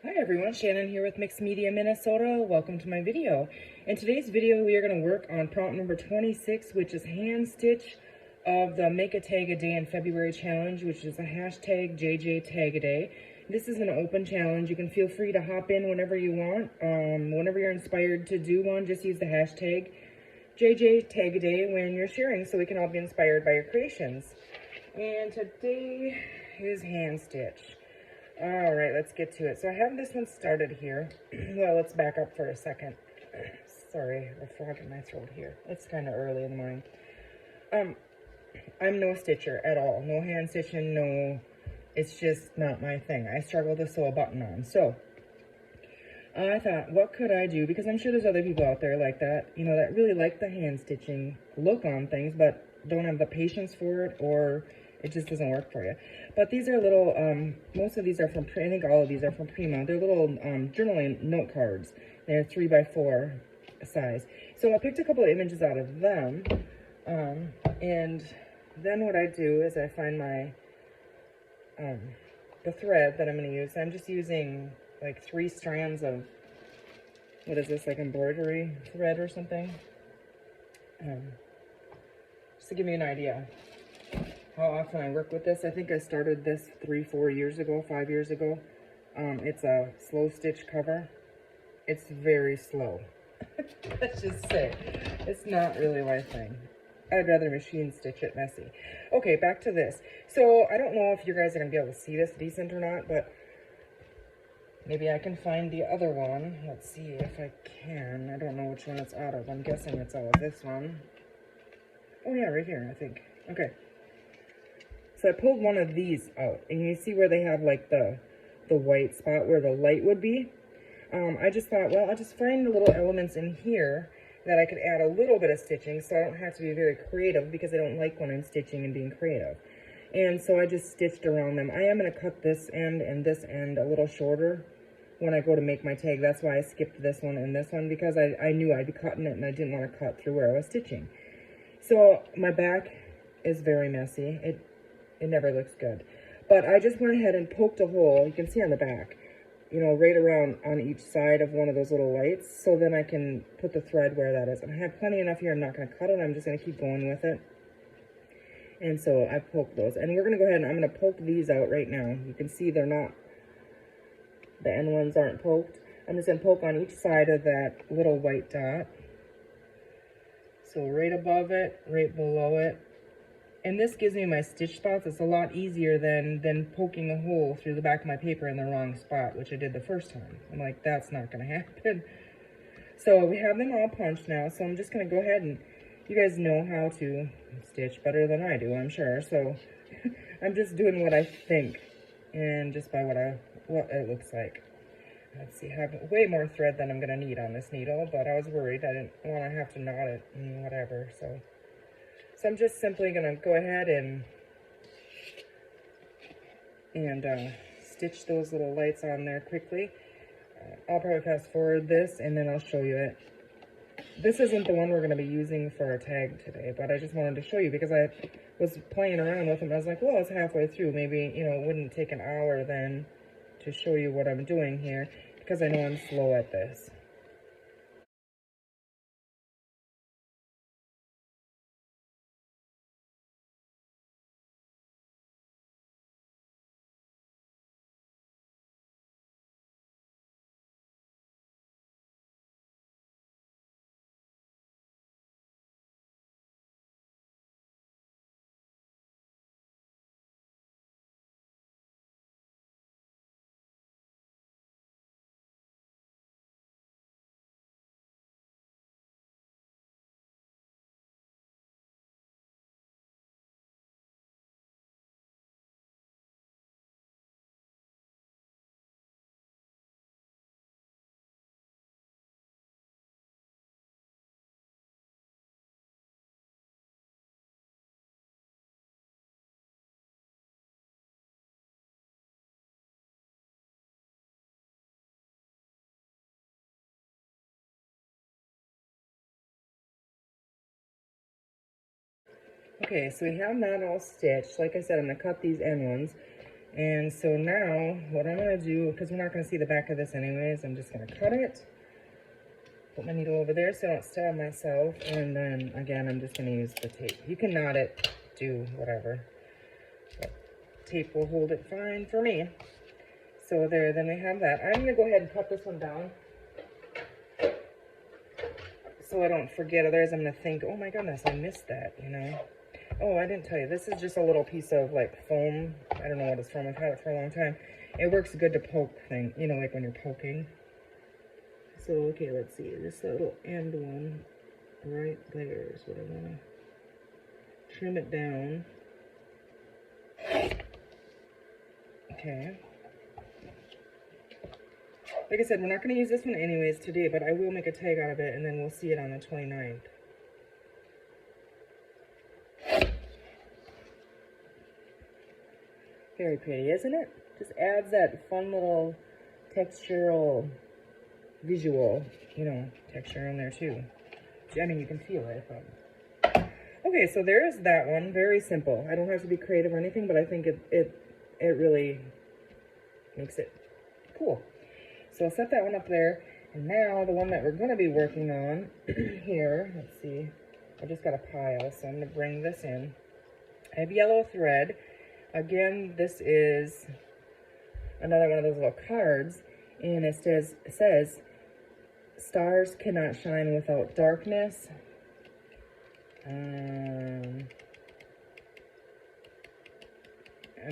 Hi everyone, Shannon here with Mixed Media Minnesota. Welcome to my video. In today's video, we are going to work on prompt number 26, which is hand stitch of the Make a Tag a Day in February challenge, which is a hashtag JJ Tag a Day. This is an open challenge. You can feel free to hop in whenever you want. Whenever you're inspired to do one, just use the hashtag JJ Tag a Day when you're sharing so we can all be inspired by your creations. And today is hand stitch. All right, let's get to it. So I have this one started here. Well, let's back up for a second. Sorry, a frog in my throat here. It's kind of early in the morning. I'm no stitcher at all. No hand stitching, no. It's just not my thing. I struggle to sew a button on. So I thought, what could I do? Because I'm sure there's other people out there like that, you know, that really like the hand stitching look on things, but don't have the patience for it, or it just doesn't work for you. But these are little, most of these are from, I think all of these are from Prima. They're little journaling note cards. They're 3x4 size. So I picked a couple of images out of them. And then what I do is I find my, the thread that I'm going to use. I'm just using like 3 strands of, what is this, like embroidery thread or something? Just to give you an idea how often I work with this. I think I started this 3-4 years ago, 5 years ago. It's a slow stitch cover. It's very slow. Let's just say it's not really my thing. I'd rather machine stitch it messy. Okay, back to this. So I don't know if you guys are gonna be able to see this decent or not, but maybe I can find the other one. Let's see if I can. I don't know which one it's out of. I'm guessing it's out of this one. Oh yeah, right here, I think. Okay. So I pulled one of these out, and you see where they have like the white spot where the light would be. I just thought, well, I'll just find the little elements in here that I could add a little bit of stitching, so I don't have to be very creative, because I don't like when I'm stitching and being creative. And so I just stitched around them. I am going to cut this end and this end a little shorter when I go to make my tag. That's why I skipped this one and this one, because I knew I'd be cutting it and I didn't want to cut through where I was stitching. So my back is very messy. It never looks good. But I just went ahead and poked a hole, you can see on the back, you know, right around on each side of one of those little lights, so then I can put the thread where that is. And I have plenty enough here. I'm not going to cut it. I'm just going to keep going with it. And so I poked those. And we're going to go ahead and I'm going to poke these out right now. You can see they're not, the end ones aren't poked. I'm just going to poke on each side of that little white dot. So right above it, right below it. And this gives me my stitch spots. It's a lot easier than poking a hole through the back of my paper in the wrong spot, which I did the first time. I'm like, that's not going to happen. So we have them all punched now, so I'm just going to go ahead and, you guys know how to stitch better than I do, I'm sure. So I'm just doing what I think, and just by what it looks like. Let's see, I have way more thread than I'm going to need on this needle, but I was worried. I didn't want to have to knot it and whatever, so I'm just simply going to go ahead and stitch those little lights on there quickly. I'll probably fast forward this and then I'll show you it. This isn't the one we're going to be using for our tag today, but I just wanted to show you because I was playing around with them. I was like, well, it's halfway through. Maybe, you know, it wouldn't take an hour then to show you what I'm doing here, because I know I'm slow at this. Okay, so we have that all stitched. Like I said, I'm going to cut these end ones. And so now what I'm going to do, because we're not going to see the back of this anyways, I'm just going to cut it. Put my needle over there so I don't stab myself. And then again, I'm just going to use the tape. You can knot it, do whatever. But tape will hold it fine for me. So there, then we have that. I'm going to go ahead and cut this one down, so I don't forget. Otherwise, I'm going to think, oh my goodness, I missed that, you know. Oh, I didn't tell you. This is just a little piece of, like, foam. I don't know what it's from. I've had it for a long time. It works good to poke thing, you know, like when you're poking. So, okay, let's see. This little end one right there is what I want to trim it down. Okay. Like I said, we're not going to use this one anyways today, but I will make a tag out of it, and then we'll see it on the 29th. Very pretty, isn't it? Just adds that fun little textural visual, you know, texture in there too. I mean, you can feel it, but... Okay, so there's that one. Very simple. I don't have to be creative or anything, but I think it really makes it cool. So I'll set that one up there. And now the one that we're going to be working on here, let's see. I just got a pile, so I'm going to bring this in. I have yellow thread. Again, this is another one of those little cards, and it says stars cannot shine without darkness. I'm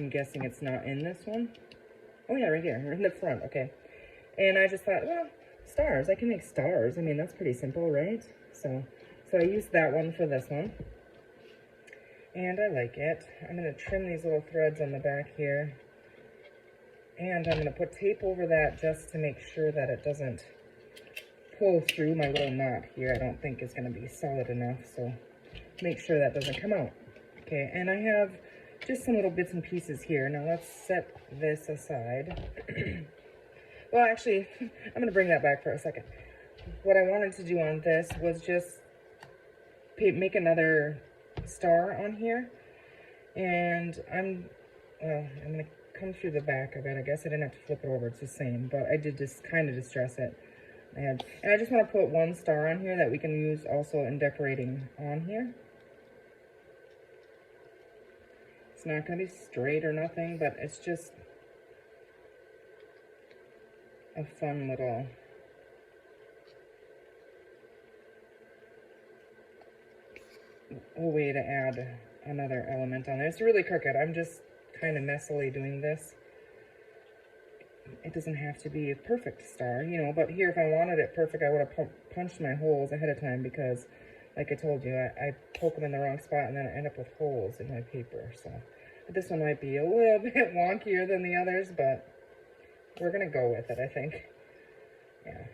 guessing it's not in this one. Oh yeah, right here, in the front, okay. And I just thought, well, stars, I can make stars. I mean, that's pretty simple, right? So I used that one for this one. And I like it. I'm going to trim these little threads on the back here. And I'm going to put tape over that just to make sure that it doesn't pull through my little knot here. I don't think it's going to be solid enough, so make sure that doesn't come out. Okay, and I have just some little bits and pieces here. Now let's set this aside. Well, actually, I'm going to bring that back for a second. What I wanted to do on this was just make another star on here. And I'm going to come through the back of it. I guess I didn't have to flip it over. It's the same, but I did just kind of distress it. And I just want to put one star on here that we can use also in decorating on here. It's not going to be straight or nothing, but it's just a fun little way to add another element on there. It's really crooked. I'm just kind of messily doing this. It doesn't have to be a perfect star, you know, but here if I wanted it perfect, I would have punched my holes ahead of time because, like I told you, I poke them in the wrong spot and then I end up with holes in my paper. So but this one might be a little bit wonkier than the others, but we're going to go with it, I think. Yeah.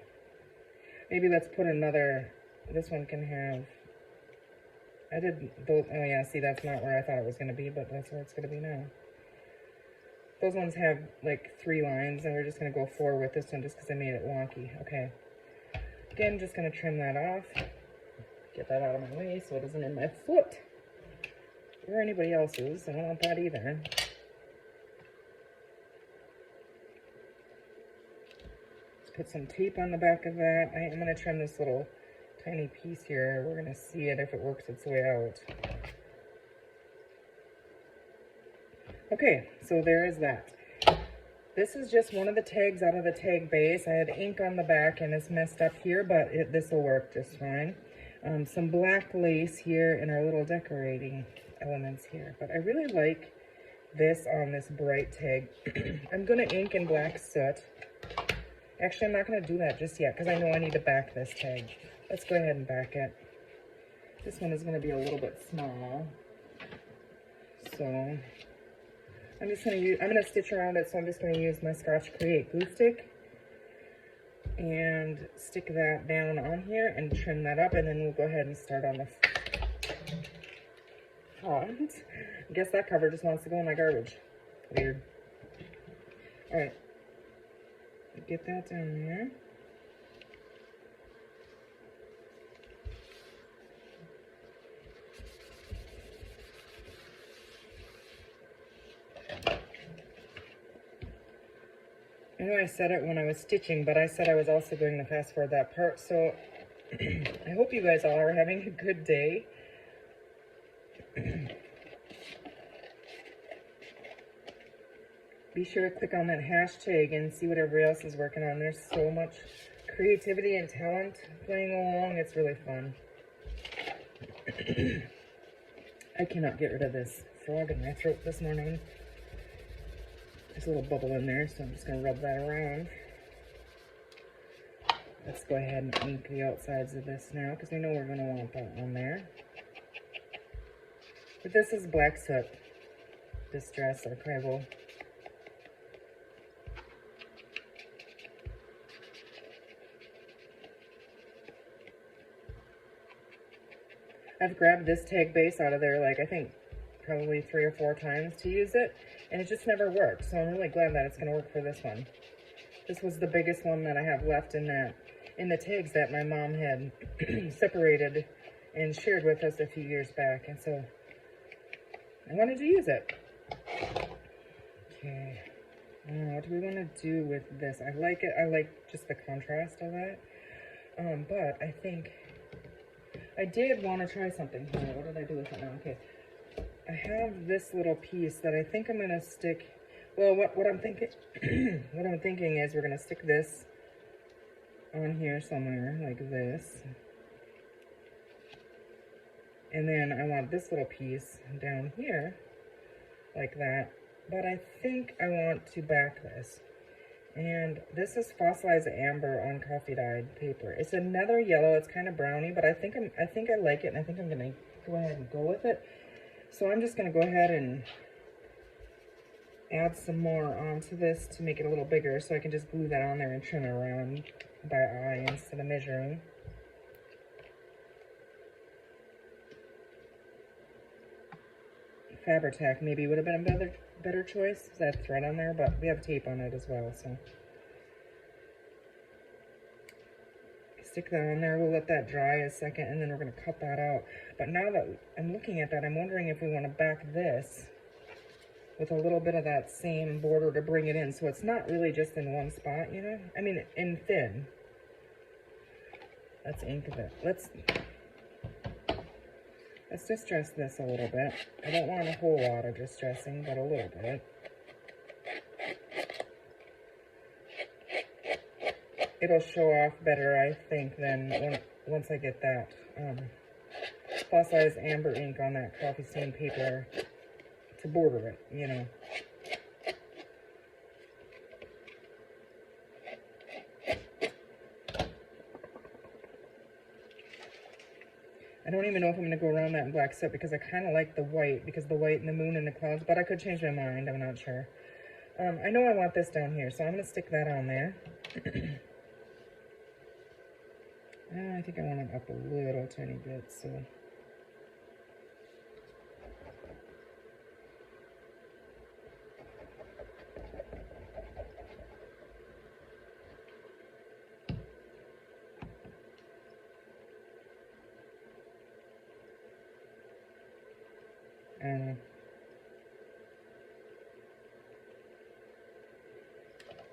Maybe let's put another, this one can have, I did those, oh yeah, see, that's not where I thought it was going to be, but that's where it's going to be now. Those ones have like 3 lines, and we're just going to go 4 with this one just because I made it wonky. Okay. Again, just going to trim that off. Get that out of my way so it isn't in my foot. Or anybody else's. I don't want that either. Let's put some tape on the back of that. I'm going to trim this little tiny piece here. We're going to see it if it works its way out. Okay, so there is that. This is just one of the tags out of the tag base. I had ink on the back and it's messed up here, but this will work just fine. Some black lace here and our little decorating elements here. But I really like this on this bright tag. I'm going to ink in black soot. Actually, I'm not going to do that just yet because I know I need to back this tag. Let's go ahead and back it. This one is going to be a little bit small. So I'm just going to use, I'm going to stitch around it, so I'm just going to use my Scotch Create glue stick and stick that down on here and trim that up, and then we'll go ahead and start on the front. I guess that cover just wants to go in my garbage. Weird. Alright. Get that down there. know I said it when I was stitching, but I said I was also going to fast forward that part, so I hope you guys all are having a good day. Be sure to click on that hashtag and see what everybody else is working on. There's so much creativity and talent playing along. It's really fun. I cannot get rid of this frog in my throat this morning. There's a little bubble in there, so I'm just going to rub that around. Let's go ahead and ink the outsides of this now, because we know we're going to want that on there. But this is Black Soot Distress Archival. I've grabbed this tag base out of there, like, I think probably 3 or 4 times to use it, and it just never worked. So I'm really glad that it's going to work for this one. This was the biggest one that I have left in the tags that my mom had separated and shared with us a few years back, and so I wanted to use it. Okay, what do we want to do with this? I like it. I like just the contrast of it, but I think I did want to try something here. What did I do with it now? Okay, I have this little piece that I think I'm going to stick. Well, what I'm thinking, what I'm thinking is we're going to stick this on here somewhere like this, and then I want this little piece down here like that. But I think I want to back this. And this is Fossilized Amber on coffee dyed paper. It's another yellow. It's kind of browny, but I think I like it, and I think I'm gonna go ahead and go with it. So I'm just gonna go ahead and add some more onto this to make it a little bigger, so I can just glue that on there and trim it around by eye instead of measuring. Fabri-Tac maybe would have been a better choice, because I have thread on there, but we have tape on it as well, so. Stick that on there, we'll let that dry a second, and then we're going to cut that out. But now that I'm looking at that, I'm wondering if we want to back this with a little bit of that same border to bring it in, so it's not really just in one spot, you know? I mean, in thin. Let's ink it. Let's distress this a little bit. I don't want a whole lot of distressing, but a little bit. It'll show off better, I think, than once I get that Fossilized Amber ink on that coffee stain paper to border it, you know. I don't even know if I'm going to go around that in Black Soot, because I kind of like the white, because the white and the moon and the clouds, but I could change my mind, I'm not sure. I know I want this down here, so I'm going to stick that on there. I think I want it up a little tiny bit, so.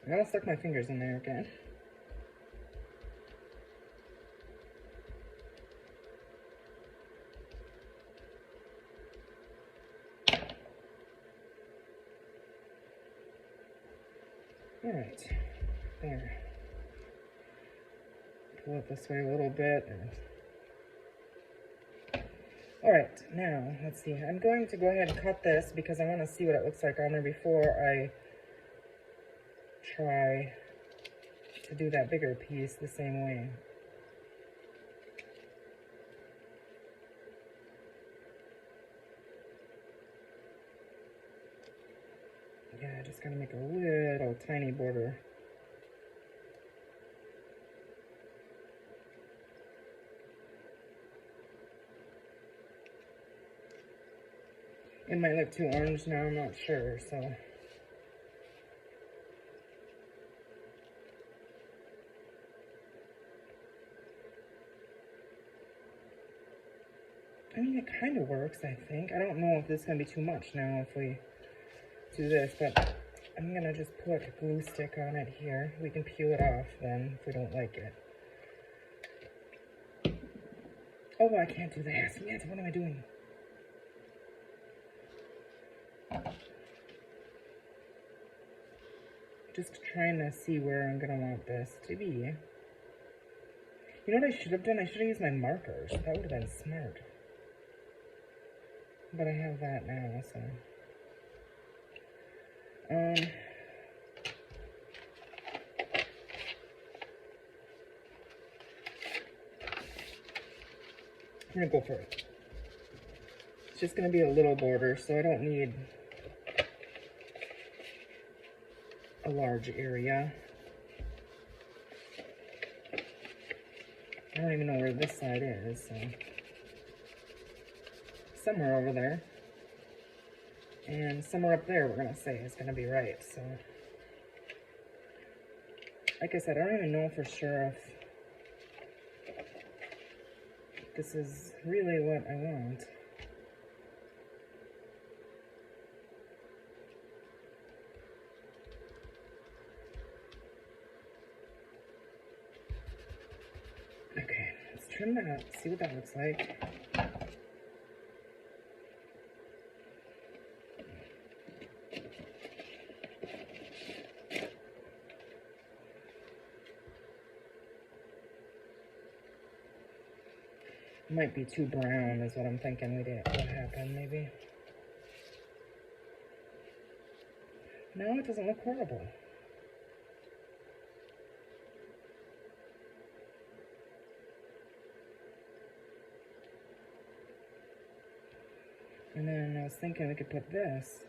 I almost stuck my fingers in there again. All right, there. Pull it this way a little bit. All right, now, let's see. I'm going to go ahead and cut this because I want to see what it looks like on there before I try to do that bigger piece the same way. Yeah, just gonna make a little tiny border. It might look too orange now, I'm not sure, so. I mean, it kind of works, I think. I don't know if this is going to be too much now if we do this, but I'm gonna just put a glue stick on it here. We can peel it off then if we don't like it. Oh, I can't do that. Samantha, what am I doing? Just trying to see where I'm gonna want this to be. You know what I should have done? I should have used my markers. That would have been smart. But I have that now, so. I'm gonna go for it. It's just gonna be a little border, so I don't need a large area. I don't even know where this side is, so. Somewhere over there. And somewhere up there, we're gonna say is gonna be right, so. Like I said, I don't even know for sure if this is really what I want. Okay, let's trim that, see what that looks like. Might be too brown is what I'm thinking what happened, maybe. No, it doesn't look horrible. And then I was thinking we could put this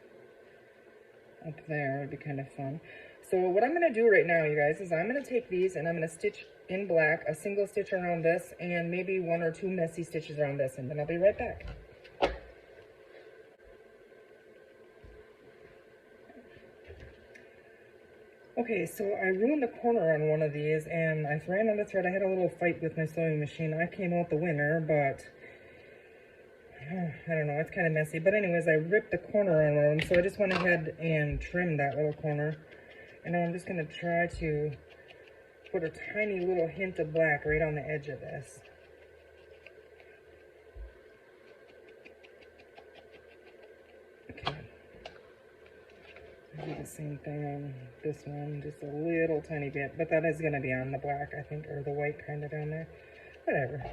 up there. It would be kind of fun. So what I'm going to do right now, you guys, is I'm going to take these and I'm going to stitch in black a single stitch around this and maybe 1 or 2 messy stitches around this, and then I'll be right back. Okay, so I ruined the corner on one of these and I ran out of thread. I had a little fight with my sewing machine. I came out the winner, but I don't know, it's kind of messy. But anyways, I ripped the corner on one, so I just went ahead and trimmed that little corner. And now I'm just going to try to put a tiny little hint of black right on the edge of this. Okay. I'll do the same thing on this one, just a little tiny bit. But that is going to be on the black, I think, or the white kind of down there. Whatever.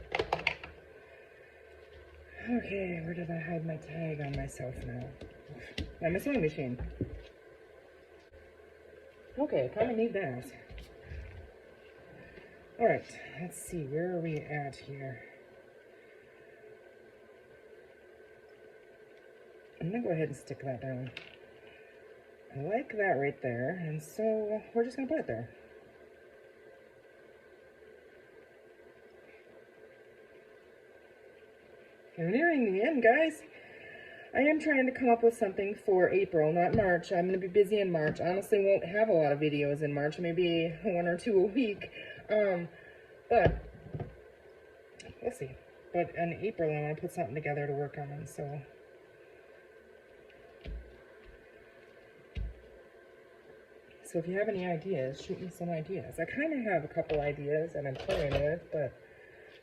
Okay, where did I hide my tag on myself now? My sewing machine. Okay, I kind of need that. Alright, let's see, where are we at here? I'm going to go ahead and stick that down. I like that right there, and so we're just going to put it there. We're nearing the end, guys. I am trying to come up with something for April, not March. I'm going to be busy in March. Honestly, won't have a lot of videos in March, maybe 1 or 2 a week. But we'll see. But in April, I want to put something together to work on, so. So if you have any ideas, shoot me some ideas. I kind of have a couple ideas that I'm playing with, but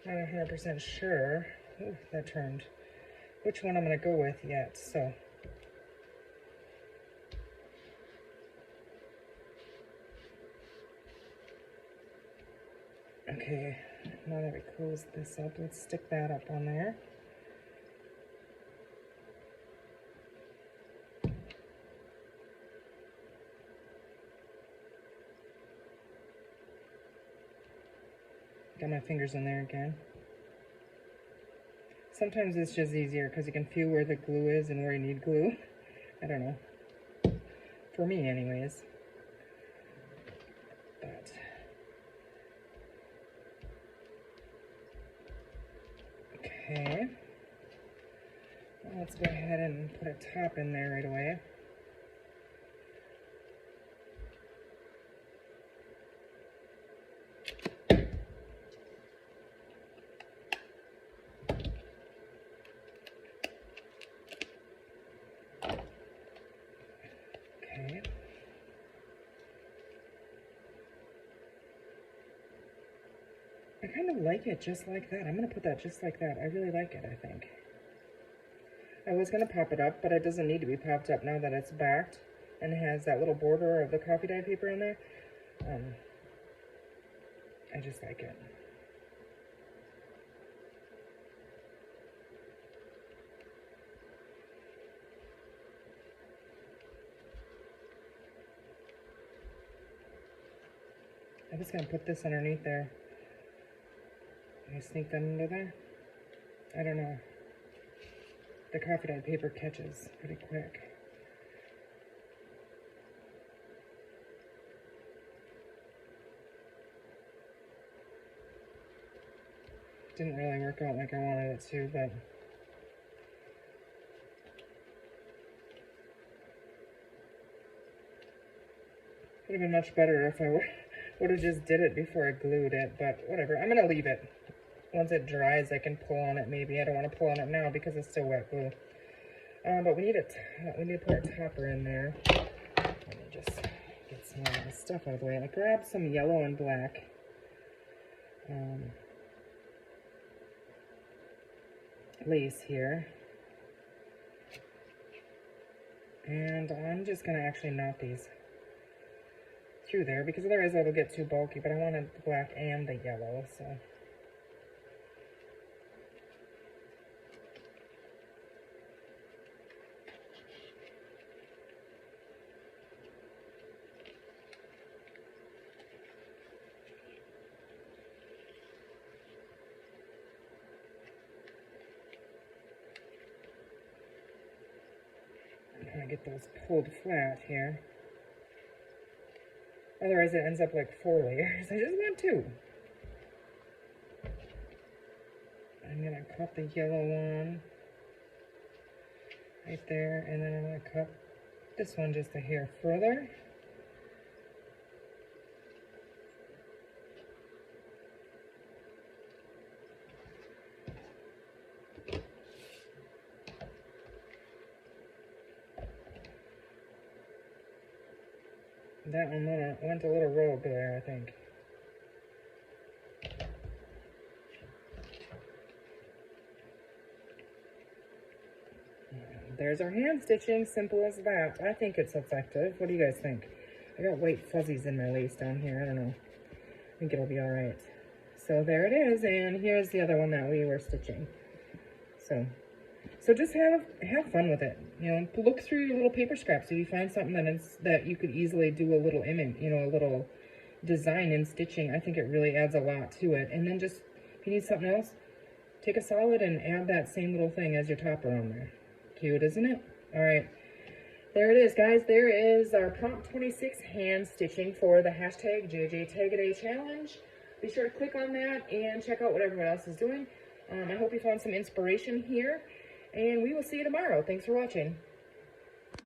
not 100% sure. Ooh, that turned. Which one I'm going to go with yet, so. Okay, now that we close this up, let's stick that up on there. Got my fingers in there again. Sometimes it's just easier because you can feel where the glue is and where you need glue. I don't know. For me, anyways. But. Okay. Well, let's go ahead and put a top in there right away. Okay. I kind of like it just like that. I'm going to put that just like that. I really like it, I think. I was going to pop it up, but it doesn't need to be popped up now that it's backed and has that little border of the coffee dye paper in there. I just like it. I'm just going to put this underneath there. Can I sneak that under there? I don't know. The coffee dye paper catches pretty quick. Didn't really work out like I wanted it to, but would have been much better if I would have just did it before I glued it, but whatever. I'm going to leave it. Once it dries, I can pull on it maybe. I don't want to pull on it now because it's still wet glue. But we need to put our topper in there. Let me just get some of this stuff out of the way. I grabbed some yellow and black. Lace here. And I'm just going to actually knot these through there because otherwise it'll get too bulky, but I wanted the black and the yellow, so. I'm trying to get those pulled flat here. Otherwise it ends up like 4 layers. I just want 2. I'm going to cut the yellow one right there, and then I'm going to cut this one just a hair further. That one went a little rogue there, I think. There's our hand stitching, simple as that. I think it's effective. What do you guys think? I got white fuzzies in my lace down here. I don't know. I think it'll be all right. So there it is, and here's the other one that we were stitching. So just have fun with it. You know, look through your little paper scraps. If you find something that you could easily do a little image, you know, a little design in stitching, I think it really adds a lot to it. And then just, if you need something else, take a solid and add that same little thing as your topper on there. Cute, isn't it? All right. There it is, guys. There is our Prompt 26 hand stitching for the hashtag JJ Tag a Day Challenge. Be sure to click on that and check out what everyone else is doing. I hope you found some inspiration here, and we will see you tomorrow. Thanks for watching.